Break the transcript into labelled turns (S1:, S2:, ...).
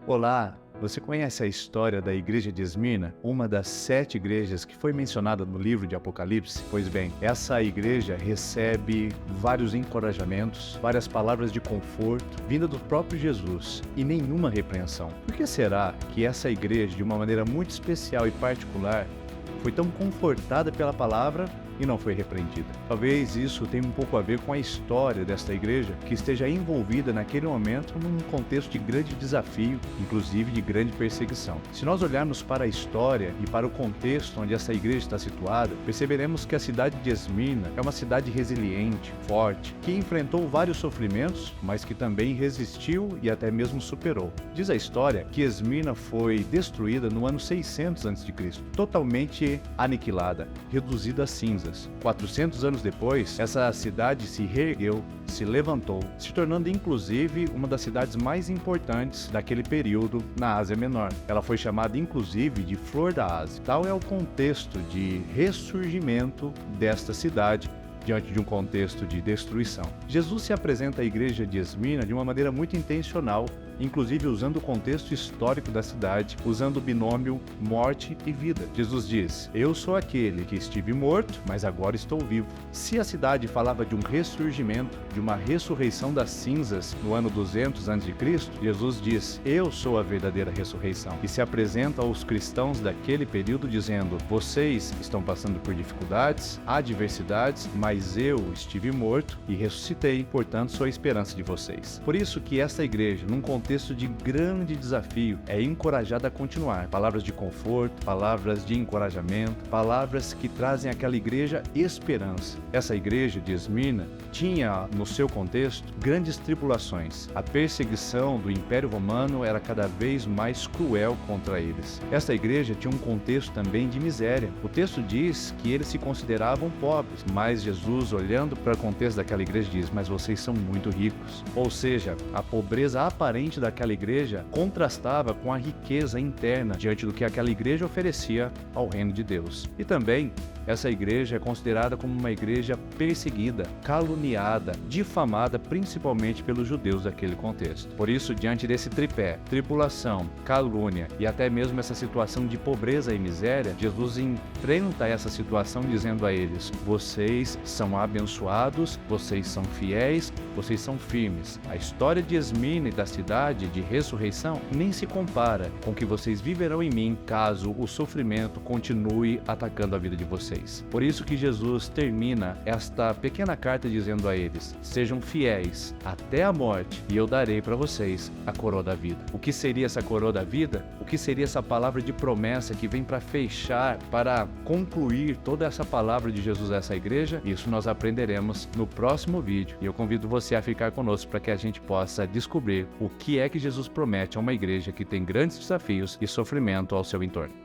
S1: Olá, você conhece a história da igreja de Esmirna, uma das 7 igrejas que foi mencionada no livro de Apocalipse? Pois bem, essa igreja recebe vários encorajamentos, várias palavras de conforto, vinda do próprio Jesus e nenhuma repreensão. Por que será que essa igreja, de uma maneira muito especial e particular, foi tão confortada pela palavra e não foi repreendida? Talvez isso tenha um pouco a ver com a história desta igreja, que esteja envolvida naquele momento num contexto de grande desafio, inclusive de grande perseguição. Se nós olharmos para a história e para o contexto onde essa igreja está situada, perceberemos que a cidade de Esmirna é uma cidade resiliente, forte, que enfrentou vários sofrimentos, mas que também resistiu e até mesmo superou. Diz a história que Esmirna foi destruída no ano 600 a.C., totalmente aniquilada, reduzida a cinzas. 400 anos depois, essa cidade se reergueu, se levantou, se tornando inclusive uma das cidades mais importantes daquele período na Ásia Menor. Ela foi chamada inclusive de Flor da Ásia. Tal é o contexto de ressurgimento desta cidade diante de um contexto de destruição. Jesus se apresenta à igreja de Esmirna de uma maneira muito intencional, inclusive usando o contexto histórico da cidade, usando o binômio morte e vida. Jesus diz: eu sou aquele que estive morto, mas agora estou vivo. Se a cidade falava de um ressurgimento, de uma ressurreição das cinzas no ano 200 a.C., Jesus diz: eu sou a verdadeira ressurreição. E se apresenta aos cristãos daquele período dizendo: vocês estão passando por dificuldades, adversidades, mas eu estive morto e ressuscitei, portanto sou a esperança de vocês. Por isso que esta igreja, num contexto de grande desafio, é encorajada a continuar. Palavras de conforto, palavras de encorajamento, palavras que trazem àquela igreja esperança. Essa igreja de Esmirna tinha no seu contexto grandes tribulações. A perseguição do Império Romano era cada vez mais cruel contra eles. Esta igreja tinha um contexto também de miséria. O texto diz que eles se consideravam pobres, mas Jesus, olhando para o contexto daquela igreja, diz: mas vocês são muito ricos. Ou seja, a pobreza aparente daquela igreja contrastava com a riqueza interna diante do que aquela igreja oferecia ao reino de Deus. E também essa igreja é considerada como uma igreja perseguida, caluniada, difamada principalmente pelos judeus daquele contexto. Por isso, diante desse tripé, tribulação, calúnia e até mesmo essa situação de pobreza e miséria, Jesus enfrenta essa situação dizendo a eles: vocês são abençoados, vocês são fiéis, vocês são firmes. A história de Esmirna e da cidade de ressurreição nem se compara com o que vocês viverão em mim caso o sofrimento continue atacando a vida de vocês. Por isso que Jesus termina esta pequena carta dizendo a eles: sejam fiéis até a morte e eu darei para vocês a coroa da vida. O que seria essa coroa da vida? O que seria essa palavra de promessa que vem para fechar, para concluir toda essa palavra de Jesus a essa igreja? Isso nós aprenderemos no próximo vídeo e eu convido você a ficar conosco para que a gente possa descobrir o que é que Jesus promete a uma igreja que tem grandes desafios e sofrimento ao seu entorno.